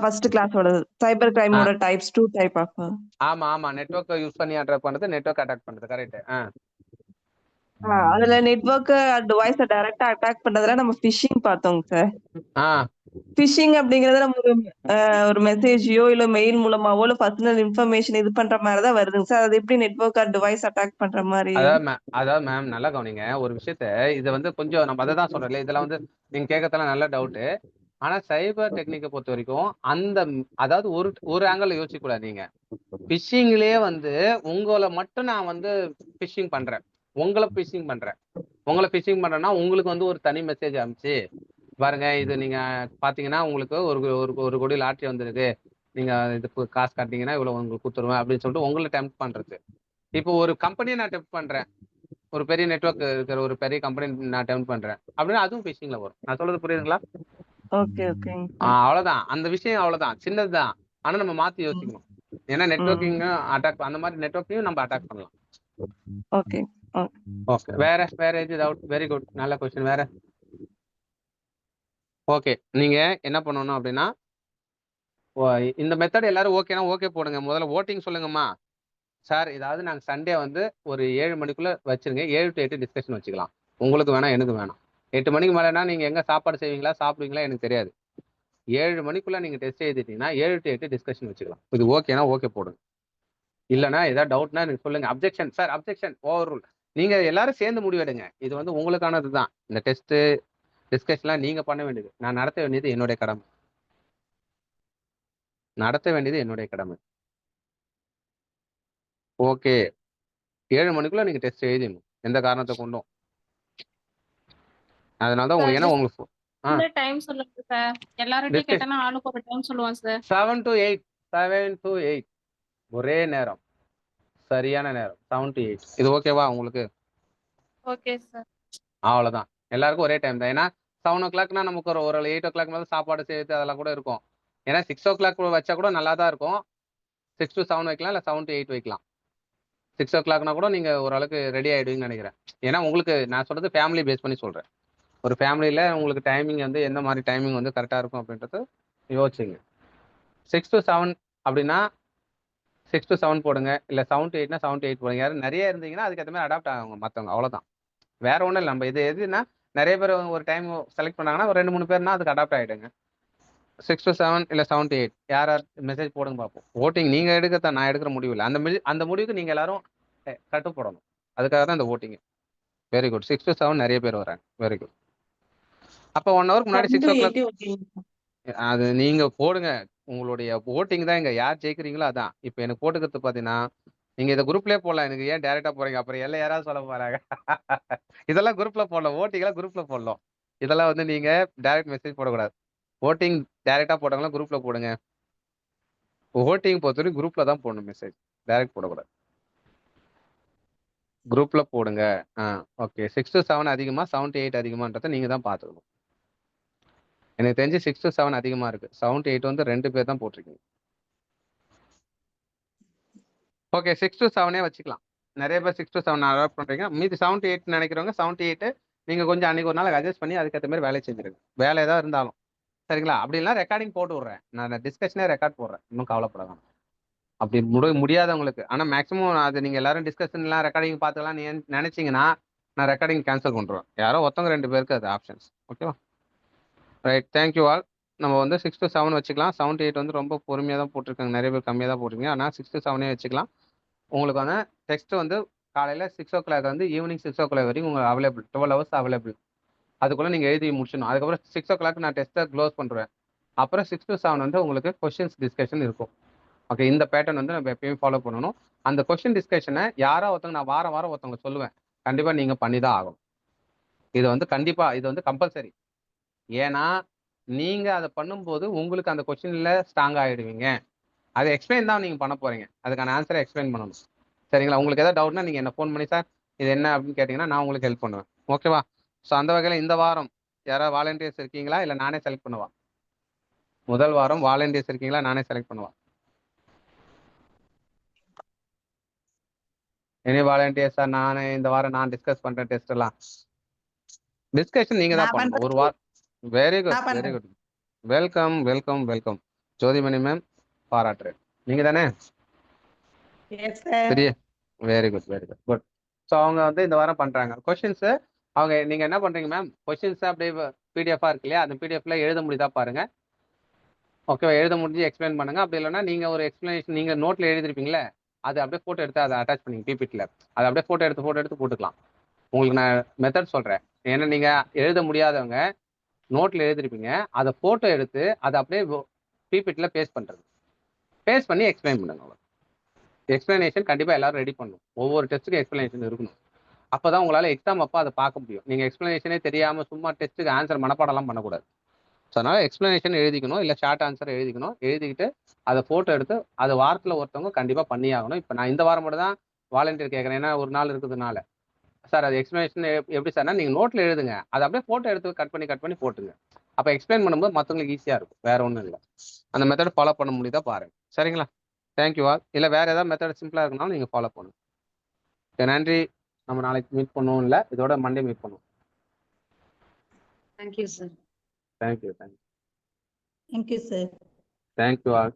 ஃபர்ஸ்ட் கிளாஸோட சைபர் கிரைமோட டைப்ஸ் 2 டைப் ஆஃப்.
ஆமா நெட்வொர்க் யூஸ் பண்ணி அட்டாக் பண்றது, நெட்வொர்க் அட்டாக் பண்றது. கரெக்ட்.
அதுல நெட்வொர்க் டிவைஸை டைரக்டா அட்டாக் பண்றதுல நம்ம ஃபிஷிங் பார்த்தோங்க சார். ஃபிஷிங் அப்படிங்கறது நம்ம ஒரு மெசேஜையோ இல்ல மெயில் மூலமாவோ இல்ல பர்சனல் இன்ஃபர்மேஷன் இது பண்ற மாதிரி தான் வருதுங்க சார். அது எப்படி நெட்வொர்க் ஆர் டிவைஸ் அட்டாக் பண்ற மாதிரி?
அதாவது மேம் நல்லா கவனிங்க ஒரு விஷயத்த. இதை வந்து கொஞ்சம் நம்ம அதை தான் சொல்றோம்ல, இதெல்லாம் வந்து நீங்க கேட்கறதுலாம் நல்ல டவுட்டு. ஆனா சைபர் டெக்னிக்கை பொறுத்த வரைக்கும் அதாவது ஒரு ஆங்கிள் யோசிக்க கூடாது. நீங்க பிஷிங்லயே வந்து உங்களை மட்டும் நான் வந்து பிஷிங் பண்றேன், உங்களை பிஷிங் பண்றேன்னா உங்களுக்கு வந்து ஒரு தனி மெசேஜ் அனுப்பிச்சு பாருங்க, இது நீங்க பாத்தீங்கன்னா உங்களுக்கு ஒரு கோடி லாட்டரி வந்துருக்கு, நீங்க இதுக்கு காசு காட்டினீங்கன்னா இவ்வளவு உங்களுக்கு கொடுத்துருவேன் அப்படின்னு சொல்லிட்டு உங்களை டெம்ப்ட் பண்றது. இப்போ ஒரு கம்பெனியை நான் டெம்ப்ட் பண்றேன், ஒரு பெரிய நெட்வொர்க் இருக்கிற ஒரு பெரிய கம்பெனி நான் டெம்ப்ட் பண்றேன் அப்படின்னா அதுவும் பிஷிங்ல வரும். நான் சொல்றது புரியுதுங்களா?
Okay okay.
அவ்வளவுதான். அந்த விஷயம் அவ்வளவுதான், சின்னதுதான். ஆனா நம்ம மாத்தி யோசிக்கணும். ஏன்னா நெட்வொர்க்கிங் அட்டாக், அந்த மாதிரி நெட்வொர்க்கையும் நம்ம அட்டாக் பண்ணலாம்.
Okay
okay. வேற எது டவுட்? வெரி குட், நல்ல கொஸ்டின். வேற? ஓகே. நீங்க என்ன பண்ணணும் அப்படின்னா, இந்த மெத்தட் எல்லாரும் ஓகேனா ஓகே போடுங்க. முதல்ல ஓட்டிங் சொல்லுங்கம்மா. சார் இதாவது நாங்க சண்டே வந்து ஒரு 7 மணிக்குள்ள வச்சிருங்க. 7 to 8 டிஸ்கஷன் வச்சுக்கலாம். உங்களுக்கு வேணாம், எனக்கு வேணாம். 8 மணிக்கு மேலேனா நீங்க எங்க சாப்பாடு செய்வீங்களா சாப்பிடுவீங்களா எனக்கு தெரியாது. 7 மணிக்குள்ள நீங்க டெஸ்ட் எழுதிட்டீங்கன்னா 7 to 8 டிஸ்கஷன் வச்சுக்கலாம். இது ஓகேனா ஓகே போடுங்க. இல்லைன்னா ஏதாவது டவுட்னா எனக்கு சொல்லுங்க. Objection sir, objection, over rule. நீங்க எல்லாரும் சேர்ந்து முடிவெடுங்க. இது வந்து உங்களுக்கானது தான். இந்த டெஸ்ட் டிஸ்கஷன்லாம் நீங்க பண்ண வேண்டியது. நான் நடத்த வேண்டியது என்னுடைய கடமை. ஓகே. 7 மணிக்குள்ள நீங்க டெஸ்ட் எழுதிடணும், எந்த காரணத்தை கொண்டும். அதனாலதான் உங்களுக்கு ஏன்னா உங்களுக்கு
டைம் சொல்லுங்க சார். எல்லார்கிட்டயும் கேட்டனா ஆளுக்கு ஒரு டைம் சொல்லுவான் சார்.
7 to 8 ஒரே நேரம், சரியான நேரம் 7 to 8. இது ஓகேவா உங்களுக்கு?
Okay sir.
அவ்வளவுதான். எல்லாருக்கும் ஒரே டைம் தான். ஏன்னா 7 o'clockனா நமக்கு ஒரு 8 o'clock மேலே சாப்பாடு செய்யுது அதெல்லாம் கூட இருக்கும். ஏன்னா 6 o'clock வச்சா கூட நல்லா தான் இருக்கும். 6 to 7 வைக்கலாம், இல்லை 7 to 8 வைக்கலாம். 6 o'clockனா கூட நீங்க ஓரளவுக்கு ரெடி ஆயிடுவீங்கன்னு நினைக்கிறேன். ஏன்னா உங்களுக்கு நான் சொல்றது ஃபேமிலி பேஸ் பண்ணி சொல்றேன். ஒரு ஃபேமிலியில உங்களுக்கு டைமிங் வந்து எந்த மாதிரி டைமிங் வந்து கரெக்டா இருக்கும் அப்படின்றது யோசிச்சுங்க. 6 to 7 அப்படின்னா 6 to 7 போடுங்க. இல்ல 7 to 8னா 7 to 8 போடுங்க. யாரும் நிறைய இருந்தீங்கன்னா அதுக்கேற்ற மாதிரி அடாப்ட் ஆகுங்க மற்றவங்க. அவ்வளவுதான், வேற ஒன்றும் இல்லை. நம்ம இது எதுனா நிறைய பேர் ஒரு டைம் செலக்ட் பண்ணாங்கன்னா ஒரு 2-3 பேர்னா அதுக்கு அடாப்ட் ஆகிடுங்க. 6 to 7 இல்லை 7 to 8 யார் மெசேஜ் போடுங்க பார்ப்போம். ஓட்டிங் நீங்க எடுக்கத்தான், நான் எடுக்கிற முடிவு இல்லை. அந்த முடிவுக்கு நீங்க எல்லாரும் கட்டுப்படணும். அதுக்காக தான் இந்த ஓட்டிங். Very good. 6 to 7 நிறைய பேர் வராங்க. Very good. அப்போ 1 hour முன்னாடி 6 o'clock அது நீங்க போடுங்க. உங்களுடைய ஓட்டிங் தான் இங்க யார் ஜெயிக்கிறீங்களோ அதான். இப்போ எனக்கு போட்டுக்கிறது பார்த்தீங்கன்னா நீங்க இதை குரூப்லேயே போடலாம். எனக்கு ஏன் டைரக்டா போறீங்க? அப்புறம் எல்லாம் யாராவது சொல்ல போறாங்க. இதெல்லாம் குரூப்ல போடலாம், ஓட்டிங்லாம் குரூப்ல போடலாம். இதெல்லாம் வந்து நீங்க டைரக்ட் மெசேஜ் போடக்கூடாது. ஓட்டிங் டைரக்டா போட்டவங்களாம் குரூப்ல போடுங்க. ஓட்டிங் பொறுத்தவரைக்கும் குரூப்ல தான் போடணும் மெசேஜ், டைரக்ட் போடக்கூடாது. குரூப்ல போடுங்க. ஓகே. 6 to 7 அதிகமா 7 to 8 அதிகமான்றதை நீங்க தான் பார்த்துக்கணும். எனக்கு தெரிஞ்சு 6 to 7 அதிகமா இருக்கு. 7 to 8 வந்து 2 பேர் தான் போட்டிருக்கீங்க. ஓகே. 6 to 7 வச்சுக்கலாம். நிறைய பேர் 6 to 7 அடாப்ட் பண்றீங்க. மீதி 7 to 8 நினைக்கிறவங்க 7 to 8 நீங்க கொஞ்சம் அன்னைக்கு ஒரு நாள் அட்ஜஸ்ட் பண்ணி அதுக்கேற்ற மாதிரி வேலையை செஞ்சிருங்க. வேலை ஏதாவது இருந்தாலும் சரிங்களா? அப்படி இல்லைனா ரெக்கார்டிங் போட்டு விடுறேன். நான் டிஸ்கஷனே ரெக்கார்ட் போடுறேன். இன்னும் கவலைப்படாதான். அப்படி முடியாதவங்களுக்கு. ஆனால் மேக்ஸிமம் அது நீங்கள் எல்லாரும் டிஸ்கஷன்லாம் ரெக்கார்டிங் பார்த்துக்கலாம் நீ நினைச்சிங்கன்னா நான் ரெக்கார்டிங் கேன்சல் பண்ணுறேன். யாரோ ஒருத்தவங்க 2 பேருக்கு அது ஆப்ஷன்ஸ். ஓகேவா? ரைட். Thank you all. நம்ம வந்து 6 to 7 வச்சுக்கலாம். 7 to 8 வந்து ரொம்ப பொறுமையாக தான் போட்டிருக்காங்க. நிறைய பேர் கம்மியாக தான் போட்டிருக்கீங்க. ஆனால் 6 to 7 வச்சுக்கலாம். உங்களுக்கு வந்து டெக்ஸ்ட் வந்து காலையில் 6 o'clock வந்து ஈவினிங் 6 o'clock வரைக்கும் உங்களுக்கு அவைலபிள். 12 hours available. அதுக்குள்ளே நீங்கள் எழுதி முடிச்சிடணும். அதுக்கப்புறம் 6 o'clock நான் டெஸ்ட்டை க்ளோஸ் பண்ணுறேன். அப்புறம் 6 to 7 வந்து உங்களுக்கு கொஸ்டின்ஸ் டிஸ்கஷன் இருக்கும். ஓகே, இந்த பேட்டர்ன் வந்து நம்ம எப்பயும் ஃபாலோ பண்ணணும். அந்த கொஸ்டின் டிஸ்கஷனை யாரோ ஒருத்தவங்க நான் வாரம் ஒருத்தவங்க சொல்லுவேன், கண்டிப்பாக நீங்கள் பண்ணி தான் ஆகணும். இது வந்து கண்டிப்பாக இது வந்து கம்பல்சரி. ஏன்னா நீங்கள் அதை பண்ணும்போது உங்களுக்கு அந்த கொஸ்டினில் ஸ்ட்ராங் ஆகிடுவீங்க. அதை எக்ஸ்பிளைன் தான் நீங்கள் பண்ண போகிறீங்க, அதுக்கான ஆன்சரை எக்ஸ்பிளைன் பண்ணணும். சரிங்களா? உங்களுக்கு எதாவது டவுட்னா நீங்கள் என்ன ஃபோன் பண்ணி சார் இது என்ன அப்படின்னு கேட்டிங்கன்னா நான் உங்களுக்கு ஹெல்ப் பண்ணுவேன். ஓகேவா? ஸோ அந்த வகையில் இந்த வாரம் யாராவது வாலண்டியர்ஸ் இருக்கீங்களா, இல்லை நானே செலக்ட் பண்ணுவா? முதல் வாரம் வாலண்டியர்ஸ் இருக்கீங்களா, நானே செலக்ட் பண்ணுவா? எனி வாலண்டியர்ஸா? நானே இந்த வாரம் நான் டிஸ்கஸ் பண்ணுறேன் டெஸ்ட் எல்லாம். டிஸ்கஷன் நீங்கள் தான்
நான்
பண்ணணும்
பண்றேன்
ஒரு வாரம். வெரி
நான்
குட், வெரி
பண்றேன்
good. Welcome welcome welcome Jothimani ma'am, பாராட்டுறேன். நீங்கள் தானே?
எஸ் சார்
பெரிய very good very good good. So அவங்க வந்து இந்த வாரம் பண்ணுறாங்க கொஷின்ஸு. அவங்க நீங்கள் என்ன பண்ணுறீங்க மேம், கொஷின்ஸை அப்படியே பிடிஎஃபாக இருக்கு இல்லையா, அந்த பிடிஎஃப்ல எழுத முடியுதா பாருங்கள். ஓகேவா? எழுத முடிஞ்சு எக்ஸ்பிளைன் பண்ணுங்க. அப்படி இல்லைன்னா நீங்கள் ஒரு எக்ஸ்பிளனேஷன் நீங்கள் நோட்டில் எழுதிருப்பீங்களே, அது அப்படியே ஃபோட்டோ எடுத்து அதை அட்டாச் பண்ணிங்க பிபிடியில். அதை அப்படியே ஃபோட்டோ எடுத்து போட்டுக்கலாம். உங்களுக்கு நான் மெத்தட் சொல்கிறேன். ஏன்னா நீங்கள் எழுத முடியாதவங்க நோட்டில் எழுதிருப்பீங்க, அதை ஃபோட்டோ எடுத்து அதை அப்படியே பிபிடியில் பேஸ்ட் பண்ணுறது. பேஸ்ட் பண்ணி எக்ஸ்பிளைன் பண்ணுங்க. எக்ஸ்பிளனேஷன் கண்டிப்பாக எல்லாரும் ரெடி பண்ணணும். ஒவ்வொரு டெஸ்ட்டுக்கும் எக்ஸ்பிளனேஷன் இருக்கணும். அப்போ தான் உங்களால் எக்ஸாம் அப்போ அதை பார்க்க முடியும். நீங்கள் எக்ஸ்பிளனேஷனே தெரியாமல் சும்மா டெஸ்ட்டுக்கு ஆன்சர் மனப்பாடம்லாம் பண்ணக்கூடாது. ஸோ அதனால் எக்ஸ்பிளனேஷன் எழுதிக்கணும், இல்லை ஷார்ட் ஆன்சர் எழுதிக்கணும். எழுதிக்கிட்டு அதை ஃபோட்டோ எடுத்து அதை வாரத்தில் ஒருத்தவங்க கண்டிப்பாக பண்ணி ஆகணும். இப்போ நான் இந்த வாரம் மட்டும் தான் வாலண்டியர் கேட்குறேன், ஏன்னா ஒரு நாள் இருக்கிறதுனால. சார் அது எக்ஸ்பிளனேஷன் எப்படி சார்னா நீங்கள் நோட்டில் எழுதுங்க, அதை அப்படியே ஃபோட்டோ எடுத்து கட் பண்ணி போட்டுங்க. அப்போ எக்ஸ்பிளைன் பண்ணும்போது மற்றவங்களுக்கு ஈஸியாக இருக்கும். வேற ஒன்றும் இல்லை. அந்த மெத்தட் ஃபாலோ பண்ண முடியுதா பாருங்கள். சரிங்களா? Thank you all. இல்லை வேறு ஏதாவது மெத்தட் சிம்பிளாக இருக்கனாலும் நீங்கள் ஃபாலோ பண்ணுங்க. ஓகே, நன்றி. நம்ம நாளைக்கு மீட் பண்ணுவோம், இல்லை இதோட மண்டே மீட் பண்ணுவோம்.
Thank you sir.
Thank you
thank you sir.
Thank you all.